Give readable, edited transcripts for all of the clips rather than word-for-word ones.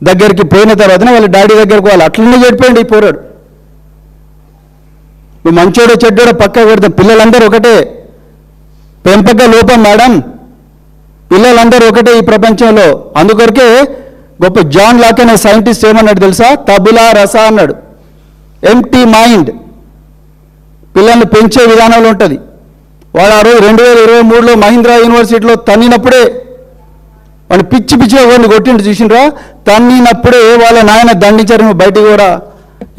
దగ్గరికి పోయిన తర్వాతనే వాళ్ళ డాడీ దగ్గరకు వాళ్ళు అట్లనే చెడిపోయింది ఈ పోరాడు. నువ్వు మంచోడో చెడ్డోడో పక్క పెడతాం, పిల్లలందరూ ఒకటే, పెంపక లోపం మేడం, పిల్లలందరూ ఒకటే ఈ ప్రపంచంలో. అందుకొరకే గొప్ప జాన్ లాక్ అనే సైంటిస్ట్ ఏమన్నాడు తెలుసా? తబులా రస అన్నాడు. ఎంప్టీ మైండ్ పిల్లల్ని పెంచే విధానంలో ఉంటుంది. వాడు ఆ రోజు 2023లో మహీంద్రా యూనివర్సిటీలో తన్నినప్పుడే వాడిని పిచ్చి పిచ్చిగా వాడిని కొట్టిండు చూసిండ్రా. తన్నినప్పుడే వాళ్ళ నాయన దండించారు, నువ్వు బయటికి కూడా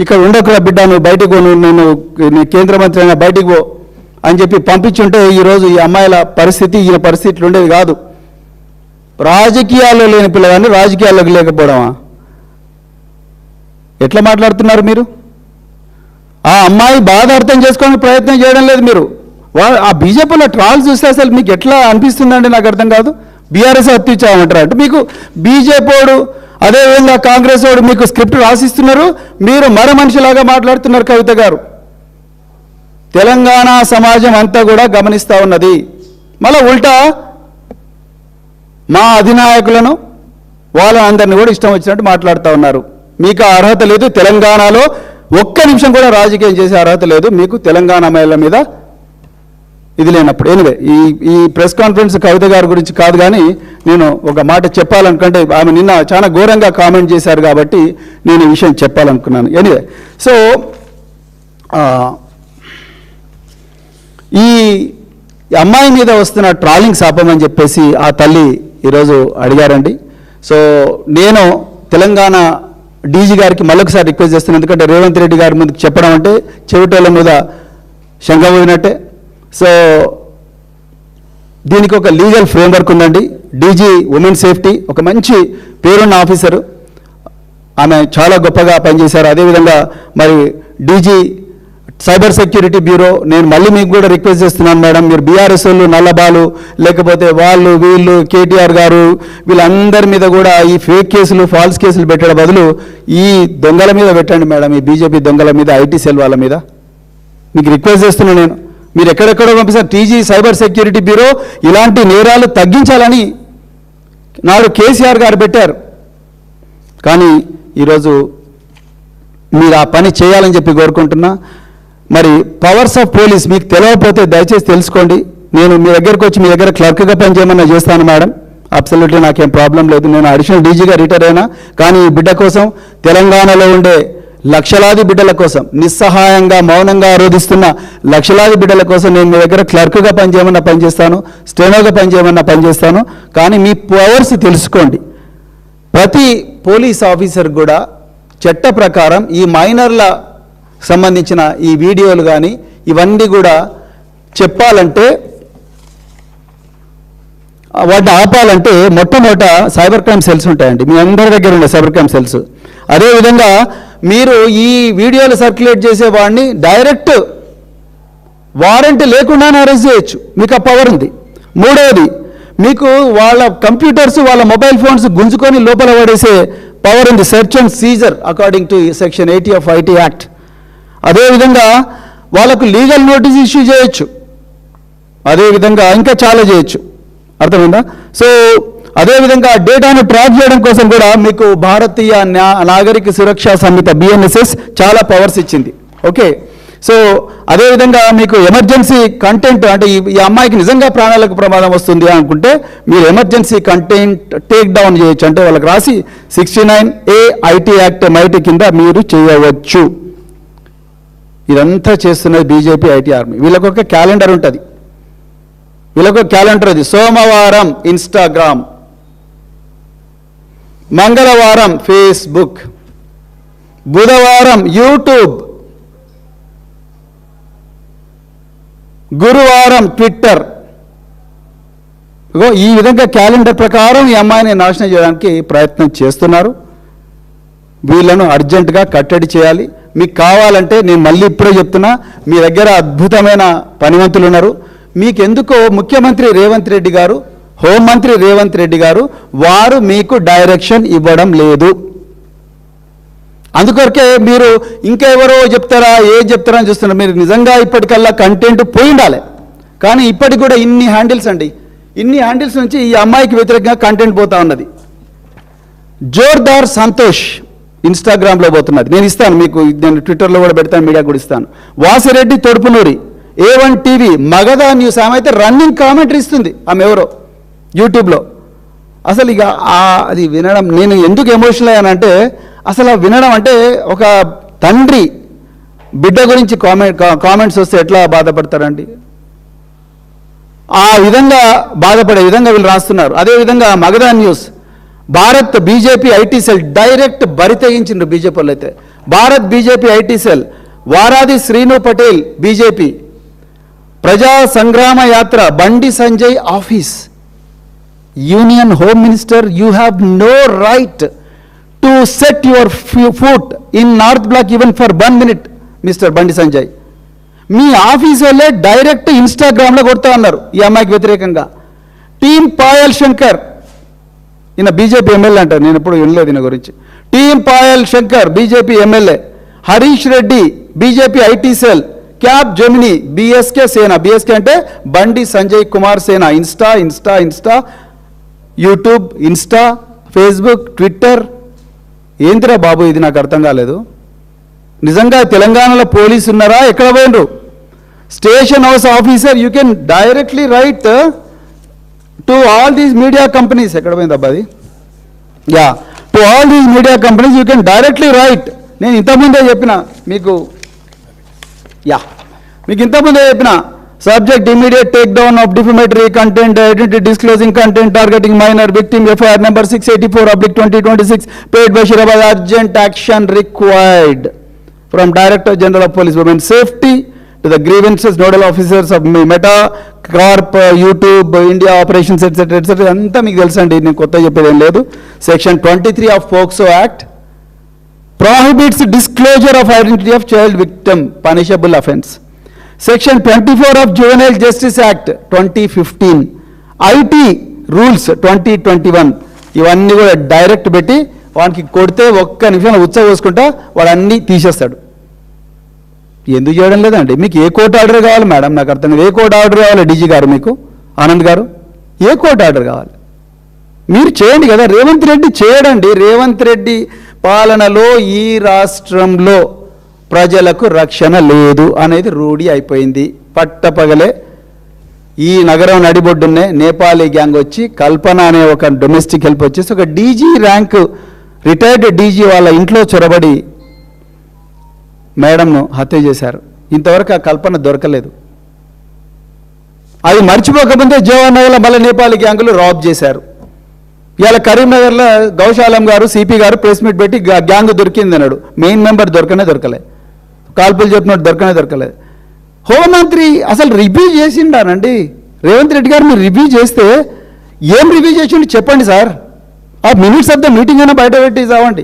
ఇక్కడ ఉండకురా బిడ్డ, నువ్వు బయటికి నేను కేంద్ర మంత్రి అయినా బయటికి పో అని చెప్పి పంపించుంటే ఈరోజు ఈ అమ్మాయిల పరిస్థితి ఈయన పరిస్థితులు ఉండేది కాదు. రాజకీయాల్లో లేని పిల్లగాన్ని రాజకీయాల్లోకి లేకపోవడమా? ఎట్లా మాట్లాడుతున్నారు మీరు? ఆ అమ్మాయి బాధ అర్థం చేసుకోవడానికి ప్రయత్నం చేయడం లేదు మీరు. ఆ బీజేపీలో ట్రాల్స్ చూస్తే అసలు మీకు ఎట్లా అనిపిస్తుందండి నాకు అర్థం కాదు. బీఆర్ఎస్ హత్యించామంటారు అంటే మీకు బీజేపీడు అదేవిధంగా కాంగ్రెస్ వాడు మీకు స్క్రిప్ట్ రాసిస్తున్నారు, మీరు మర మనిషిలాగా మాట్లాడుతున్నారు. కవిత గారు, తెలంగాణ సమాజం అంతా కూడా గమనిస్తూ ఉన్నది. మళ్ళీ ఉల్టా మా అధినాయకులను వాళ్ళందరినీ కూడా ఇష్టం వచ్చినట్టు మాట్లాడుతూ ఉన్నారు. మీకు ఆ అర్హత లేదు, తెలంగాణలో ఒక్క నిమిషం కూడా రాజకీయం చేసే అర్హత లేదు మీకు, తెలంగాణ మహిళల మీద ఇది లేనప్పుడు. ఎనివే ఈ ప్రెస్ కాన్ఫరెన్స్ కవిత గారి గురించి కాదు, కానీ నేను ఒక మాట చెప్పాలనుకుంటే ఆమె నిన్న చాలా ఘోరంగా కామెంట్ చేశారు కాబట్టి నేను ఈ విషయం చెప్పాలనుకున్నాను. ఎనివే, సో ఈ అమ్మాయి మీద వస్తున్న ట్రాలింగ్ ఆపమని చెప్పేసి ఆ తల్లి ఈరోజు అడిగారండి. సో నేను తెలంగాణ డీజీ గారికి మళ్ళొకసారి రిక్వెస్ట్ చేస్తున్నాను, ఎందుకంటే రేవంత్ రెడ్డి గారి ముందుకు చెప్పడం అంటే చెవిటోళ్ళ మీద శంఖపోయినట్టే. సో దీనికి ఒక లీగల్ ఫ్రేమ్వర్క్ ఉందండి. డీజీ ఉమెన్ సేఫ్టీ ఒక మంచి పేరున్న ఆఫీసరు, ఆమె చాలా గొప్పగా పనిచేశారు. అదేవిధంగా మరి డీజీ సైబర్ సెక్యూరిటీ బ్యూరో, నేను మళ్ళీ మీకు కూడా రిక్వెస్ట్ చేస్తున్నాను మేడం, మీరు బీఆర్ఎస్ వాళ్ళు నల్లబాలు లేకపోతే వాళ్ళు వీళ్ళు కేటీఆర్ గారు వీళ్ళందరి మీద కూడా ఈ ఫేక్ కేసులు ఫాల్స్ కేసులు పెట్టడం బదులు ఈ దొంగల మీద పెట్టండి మేడం, ఈ బీజేపీ దొంగల మీద, ఐటీ సెల్ వాళ్ళ మీద మీకు రిక్వెస్ట్ చేస్తున్నాను నేను. మీరు ఎక్కడెక్కడో పంపిస్తారు. టీజీ సైబర్ సెక్యూరిటీ బ్యూరో ఇలాంటి నేరాలు తగ్గించాలని నాడు కేసీఆర్ గారు పెట్టారు, కానీ ఈరోజు మీరు ఆ పని చేయాలని చెప్పి కోరుకుంటున్నా. మరి పవర్స్ ఆఫ్ పోలీస్ మీకు తెలియకపోతే దయచేసి తెలుసుకోండి. నేను మీ దగ్గరకు వచ్చి మీ దగ్గర క్లర్క్గా పనిచేయమన్నా చేస్తాను మేడం, అబ్సల్యూట్లీ నాకేం ప్రాబ్లం లేదు. నేను అడిషనల్ డీజీగా రిటైర్ అయినా, కానీ ఈ బిడ్డ కోసం, తెలంగాణలో ఉండే లక్షలాది బిడ్డల కోసం, నిస్సహాయంగా మౌనంగా ఆరోధిస్తున్న లక్షలాది బిడ్డల కోసం నేను మీ దగ్గర క్లర్క్గా పనిచేయమన్నా పనిచేస్తాను, స్టెనోగా పనిచేయమన్నా పనిచేస్తాను. కానీ మీ పవర్స్ తెలుసుకోండి. ప్రతి పోలీస్ ఆఫీసర్ కూడా చట్ట ప్రకారం ఈ మైనర్ల సంబంధించిన ఈ వీడియోలు కానీ ఇవన్నీ కూడా చెప్పాలంటే, వాటిని ఆపాలంటే మొట్టమొదట సైబర్ క్రైమ్ సెల్స్ ఉంటాయండి, మీ అందరి దగ్గర ఉండే సైబర్ క్రైమ్ సెల్స్. అదేవిధంగా మీరు ఈ వీడియోలు సర్క్యులేట్ చేసే వాడిని డైరెక్ట్ వారెంట్ లేకుండానే అరెస్ట్ చేయొచ్చు, మీకు ఆ పవర్ ఉంది. మూడవది, మీకు వాళ్ళ కంప్యూటర్స్ వాళ్ళ మొబైల్ ఫోన్స్ గుంజుకొని లోపల పడేసే పవర్ ఉంది, search and seizure according to section 80 of IT act. అదేవిధంగా వాళ్ళకు లీగల్ నోటీస్ ఇష్యూ చేయొచ్చు, అదేవిధంగా ఇంకా చాలా చేయొచ్చు. అర్థమైందా? సో అదేవిధంగా డేటాను ట్రాక్ చేయడం కోసం కూడా మీకు భారతీయ నాగరిక సురక్షా సంహిత BNSS చాలా పవర్స్ ఇచ్చింది. ఓకే, సో అదేవిధంగా మీకు ఎమర్జెన్సీ కంటెంట్ అంటే ఈ అమ్మాయికి నిజంగా ప్రాణాలకు ప్రమాదం వస్తుంది అనుకుంటే మీరు ఎమర్జెన్సీ కంటెంట్ టేక్ డౌన్ చేయొచ్చు, అంటే వాళ్ళకి రాసి 69A ఐటీ యాక్ట్ MIT కింద మీరు చేయవచ్చు. ఇదంతా చేస్తున్నది బీజేపీ ఐటీ ఆర్మీ. వీళ్ళకు ఒక క్యాలెండర్ ఉంటుంది, వీళ్ళకు క్యాలెండర్ అది. సోమవారం ఇన్స్టాగ్రామ్, మంగళవారం ఫేస్బుక్, బుధవారం యూట్యూబ్, గురువారం ట్విట్టర్. ఈ విధంగా క్యాలెండర్ ప్రకారం ఈ అమ్మాయిని నాశనం చేయడానికి ప్రయత్నం చేస్తున్నారు. వీళ్ళను అర్జెంటుగా కట్టడి చేయాలి. మీకు కావాలంటే నేను మళ్ళీ ఇప్పుడే చెప్తున్నా, మీ దగ్గర అద్భుతమైన పనివంతులు ఉన్నారు. మీకెందుకో ముఖ్యమంత్రి రేవంత్ రెడ్డి గారు, హోంమంత్రి రేవంత్ రెడ్డి గారు వారు మీకు డైరెక్షన్ ఇవ్వడం లేదు. అందుకొరకే మీరు ఇంకెవరో చెప్తారా ఏం చెప్తారా అని చూస్తున్నారు. మీరు నిజంగా ఇప్పటికల్లా కంటెంట్ పోయి ఉండాలి, కానీ ఇప్పటికి కూడా ఇన్ని హ్యాండిల్స్ అండి, ఇన్ని హ్యాండిల్స్ నుంచి ఈ అమ్మాయికి వ్యతిరేకంగా కంటెంట్ పోతా ఉన్నది. జోర్దార్ సంతోష్ ఇన్స్టాగ్రామ్లో పోతున్నది, నేను ఇస్తాను మీకు, నేను ట్విట్టర్లో కూడా పెడతాను, మీడియా కూడా ఇస్తాను. Vasireddy Thodupunuri A1 TV Magadha news, ఆమె అయితే రన్నింగ్ కామెంటరీ ఇస్తుంది, ఆమె ఎవరో యూట్యూబ్లో. అసలు ఇక అది వినడం, నేను ఎందుకు ఎమోషనల్ అయ్యానంటే, అసలు వినడం అంటే ఒక తండ్రి బిడ్డ గురించి కామెంట్స్ వస్తే ఎట్లా బాధపడతారండి, ఆ విధంగా బాధపడే విధంగా వీళ్ళు రాస్తున్నారు. అదేవిధంగా Magadha news, Bharat BJP IT cell direct బరి తెగించిండ్రు బీజేపీ వాళ్ళు అయితే. Bharat BJP IT cell, Varadi Srinu Patel BJP, Praja Sangrama Yatra Bandi Sanjay office, union home minister, you have no right to set your foot in North Block even for 1 minute mister Bandi Sanjay. మీ ఆఫీస్ వాళ్ళే డైరెక్ట్ ఇన్స్టాగ్రామ్లో కొడతా ఉన్నారు ఈ అమ్మాయికి వ్యతిరేకంగా. టీం పాయల్ శంకర్, ఈయన బీజేపీ ఎమ్మెల్యే అంటారు, నేను ఎప్పుడు వినలేదు ఈయన గురించి. Team Payal Shankar BJP MLA, Harish Reddy BJP IT cell, cab Gemini BSK సేన, బీఎస్కే అంటే బండి సంజయ్ కుమార్ సేన, Insta YouTube, Insta, Facebook, Twitter. ఏంటిరా బాబు ఇది, నాకు అర్థం కాలేదు. నిజంగా తెలంగాణలో పోలీసు ఉన్నారా, ఎక్కడ పోయినరు? Station house officer, you can directly write to all these media companies, ఎక్కడ పోయింది అబ్బా అది, yeah, to all these media companies you can directly write. నేను ఇంతకుముందే చెప్పిన మీకు, మీకు ఇంతకుముందే చెప్పిన, subject immediate take down of defamatory content, identity disclosing content targeting minor victim, FIR number 684/2026 paid by Shirabad, urgent action required from Director General of Police Women Safety to the grievances nodal officers of Meta Corp, YouTube, India operations etc. అంతా మీకు తెలుసండి, నేను కొత్త చెప్పేది ఏం లేదు. Section 23 of POCSO Act prohibits disclosure of identity of child victim, punishable offence. Section 24 of Juvenile Justice Act 2015, IT Rules 2021, ఇవన్నీ కూడా డైరెక్ట్ పెట్టి వానికి కొడితే ఒక్క నిమిషంలో ఉచ్చవేసుకుంటా వాడు అన్నీ తీసేస్తాడు. ఎందుకు చేయడం లేదండి? మీకు ఏ కోర్టు ఆర్డర్ కావాలి మేడం, నాకు అర్థం కాదు. ఏ కోర్టు ఆర్డర్ కావాలి డీజీ గారు, మీకు ఆనంద్ గారు, ఏ కోర్టు ఆర్డర్ కావాలి? మీరు చేయండి కదా, రేవంత్ రెడ్డి చేయడండి. రేవంత్ రెడ్డి పాలనలో ఈ రాష్ట్రంలో ప్రజలకు రక్షణ లేదు అనేది రూఢి అయిపోయింది. పట్టపగలే ఈ నగరం నడిబొడ్డునే నేపాలీ గ్యాంగ్ వచ్చి, కల్పన అనే ఒక డొమెస్టిక్ హెల్ప్ వచ్చేసి ఒక డీజీ ర్యాంక్ రిటైర్డ్ డీజీ వాళ్ళ ఇంట్లో చొరబడి మేడంను హత్య చేశారు. ఇంతవరకు ఆ కల్పన దొరకలేదు. అది మర్చిపోకముందే జవహర్ నగర్లో మళ్ళీ నేపాలీ గ్యాంగులు రాబ్ చేశారు. ఇవాళ కరీంనగర్లో గౌశాలం గారు, సిపి గారు ప్రెస్ మీట్ పెట్టి గ్యాంగ్ దొరికింది అన్నాడు. మెయిన్ మెంబర్ దొరకలే, కాల్పులు చెప్పినట్టు దొరకలేదు. హోంమంత్రి అసలు రివ్యూ చేసిండానండి రేవంత్ రెడ్డి గారు. మీరు రివ్యూ చేస్తే ఏం రివ్యూ చేసిండు చెప్పండి సార్. ఆ మినిట్స్ ఆఫ్ ద మీటింగ్ అయినా బయట పెట్టి చావండి.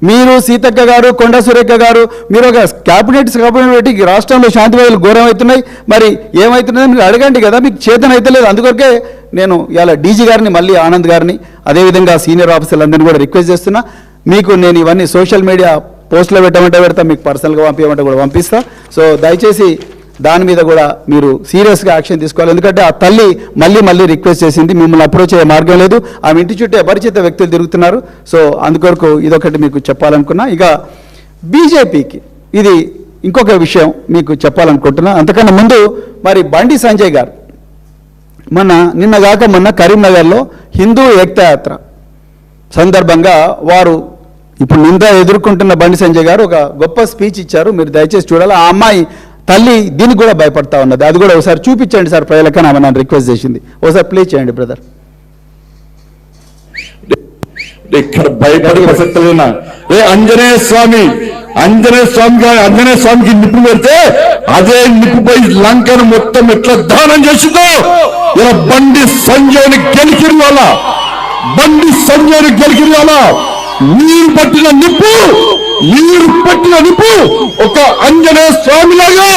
మీరు సీతక్క గారు, కొండ సురేఖ గారు, మీరు ఒక క్యాబినెట్ పెట్టి రాష్ట్రంలో శాంతి భద్రతలు ఘోరం అవుతున్నాయి, మరి ఏమవుతున్నాయో మీరు అడగండి కదా. మీకు చేతన అయితే లేదు. అందుకొరకే నేను ఇవాళ డీజీ గారిని, మళ్ళీ ఆనంద్ గారిని, అదేవిధంగా సీనియర్ ఆఫీసర్లందరినీ కూడా రిక్వెస్ట్ చేస్తున్నా. మీకు నేను ఇవన్నీ సోషల్ మీడియా పోస్టులో పెట్టమంటే పెడతా, మీకు పర్సనల్గా పంపించమంటే కూడా పంపిస్తా. సో దయచేసి దాని మీద కూడా మీరు సీరియస్గా యాక్షన్ తీసుకోవాలి. ఎందుకంటే ఆ తల్లి మళ్ళీ రిక్వెస్ట్ చేసింది, మిమ్మల్ని అప్రోచ్ అయ్యే మార్గం లేదు, ఆమె ఇంటి చుట్టూ అపరిచిత వ్యక్తులు తిరుగుతున్నారు. సో అందుకొరకు ఇదొకటి మీకు చెప్పాలనుకున్నా. ఇక బీజేపీకి ఇది ఇంకొక విషయం మీకు చెప్పాలనుకుంటున్నా. అంతకన్నా ముందు మరి బండి సంజయ్ గారు మొన్న కరీంనగర్లో హిందూ ఏకతా యాత్ర సందర్భంగా వారు ఇప్పుడు నింద ఎదుర్కొంటున్న బండి సంజయ్ గారు ఒక గొప్ప స్పీచ్ ఇచ్చారు. మీరు దయచేసి చూడాలి. ఆ అమ్మాయి తల్లి దీనికి కూడా భయపడతా ఉన్నది. అది కూడా ఒకసారి చూపించండి సార్ ప్రజలకని ఆమె నన్ను రిక్వెస్ట్ చేసింది. ఒకసారి ప్లే చేయండి బ్రదర్. ఇక్కడ భయపడే ప్రసక్తి లేనా? ఆంజనేయ స్వామికి నిప్పు పెడితే అదే నిప్పుపై లంకను మొత్తం ఎట్లా దానం చేసిందో ఇలా బండి సంజయ్ని గెలికిరియాలా. నీరు పట్టిన నిప్పు ఒక ఆంజనేయ స్వామిలాగా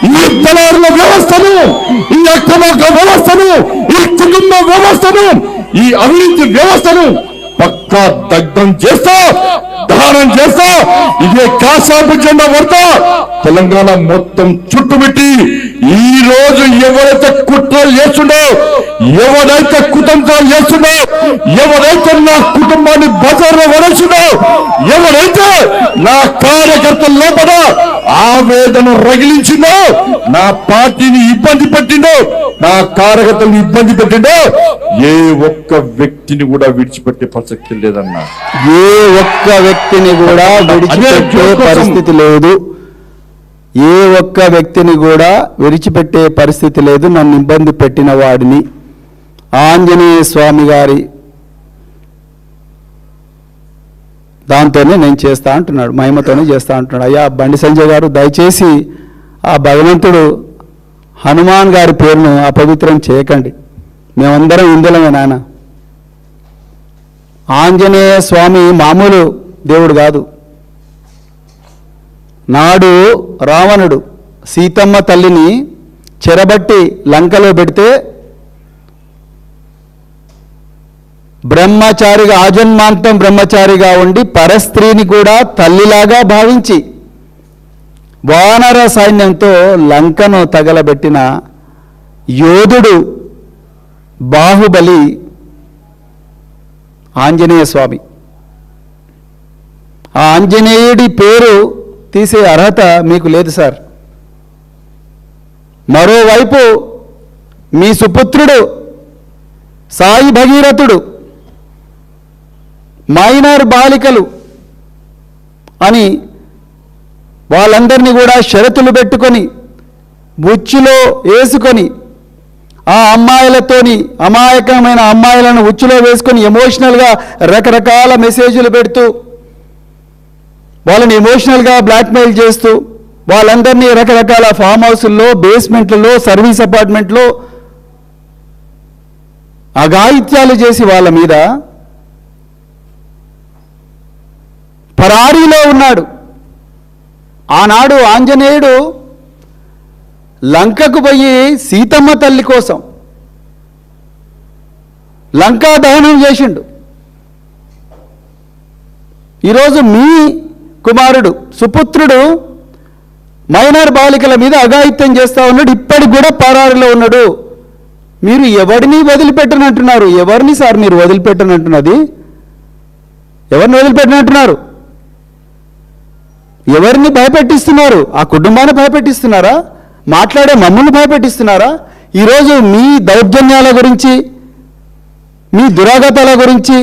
ఈ దళారుల వ్యవస్థను, ఈ అక్రమార్గ వ్యవస్థను, ఈ కుటుంబ వ్యవస్థను, ఈ అవినీతి వ్యవస్థను పక్కా దగ్ధం చేస్తా దహనం చేస్తా, ఇదే కాసాపు జెండా పడతా, తెలంగాణ మొత్తం చుట్టుముట్టి ఈ రోజు ఎవరైతే కుట్రలు చేస్తుండో, ఎవరైతే కుతంత్రాలు చేస్తుండో, ఎవరైతే నా కుటుంబాన్ని బజార్లో పడేస్తుండో, ఎవరైతే నా కార్యకర్తల లోపల ఆవేదన రగిలించిందో, నా పార్టీని ఇబ్బంది పెట్టిండో, నా కార్యకర్తలను ఇబ్బంది పెట్టిండో, ఏ ఒక్క వ్యక్తిని కూడా విడిచిపెట్టే ప్రసక్తి లేదన్నా. ఏ ఒక్క వ్యక్తిని కూడా విడిచిపెట్టే పరిస్థితి లేదు. ఏ ఒక్క వ్యక్తిని కూడా విడిచిపెట్టే పరిస్థితి లేదు. నన్ను ఇబ్బంది పెట్టిన వాడిని ఆంజనేయ స్వామి గారి దాంతోనే నేను చేస్తా అంటున్నాడు, మహిమతోనే చేస్తా అంటున్నాడు. అయ్యా బండి సంజయ్ గారు, దయచేసి ఆ భగవంతుడు హనుమాన్ గారి పేరును అపవిత్రం చేయకండి. మేమందరం ఇందులమే నాన్న. ఆంజనేయ స్వామి మామూలు దేవుడు కాదు. నాడు రావణుడు సీతమ్మ తల్లిని చెరబట్టి లంకలో పెడితే బ్రహ్మచారిగా, ఆజన్మాంతం బ్రహ్మచారిగా ఉండి పరస్త్రీని కూడా తల్లిలాగా భావించి వానర సైన్యంతో లంకను తగలబెట్టిన యోధుడు బాహుబలి ఆంజనేయ స్వామి. ఆ ఆంజనేయుడి పేరు తీసే అర్హత మీకు లేదు సార్. మరోవైపు మీ సుపుత్రుడు సాయి భగీరథుడు మైనర్ బాలికలు అని వాళ్ళందరినీ కూడా షరతులు పెట్టుకొని ఉచ్చులో వేసుకొని ఆ అమ్మాయిలతోని, అమాయకమైన అమ్మాయిలను ఉచ్చులో వేసుకొని ఎమోషనల్గా రకరకాల మెసేజ్లు పెడుతూ వాళ్ళని ఎమోషనల్గా బ్లాక్మెయిల్ చేస్తూ వాళ్ళందరినీ రకరకాల ఫామ్ హౌస్ల్లో, బేస్మెంట్లలో, సర్వీస్ అపార్ట్మెంట్లో అఘాయిత్యాలు చేసి వాళ్ళ మీద పరారీలో ఉన్నాడు. ఆనాడు ఆంజనేయుడు లంకకు పోయి సీతమ్మ తల్లి కోసం లంకా దహనం చేసిండు. ఈరోజు మీ కుమారుడు సుపుత్రుడు మైనర్ బాలికల మీద అఘాయిత్యం చేస్తూ ఉన్నాడు. ఇప్పటికి కూడా పరారీలో ఉన్నాడు. మీరు ఎవరిని వదిలిపెట్టనంటున్నారు? ఎవరిని సార్ మీరు వదిలిపెట్టనంటున్నది? ఎవరిని వదిలిపెట్టనంటున్నారు? ఎవరిని భయపెట్టిస్తున్నారు? ఆ కుటుంబాన్ని భయపెట్టిస్తున్నారా? మాట్లాడే మమ్మల్ని భయపెట్టిస్తున్నారా? ఈరోజు మీ దౌర్జన్యాల గురించి, మీ దురాగతాల గురించి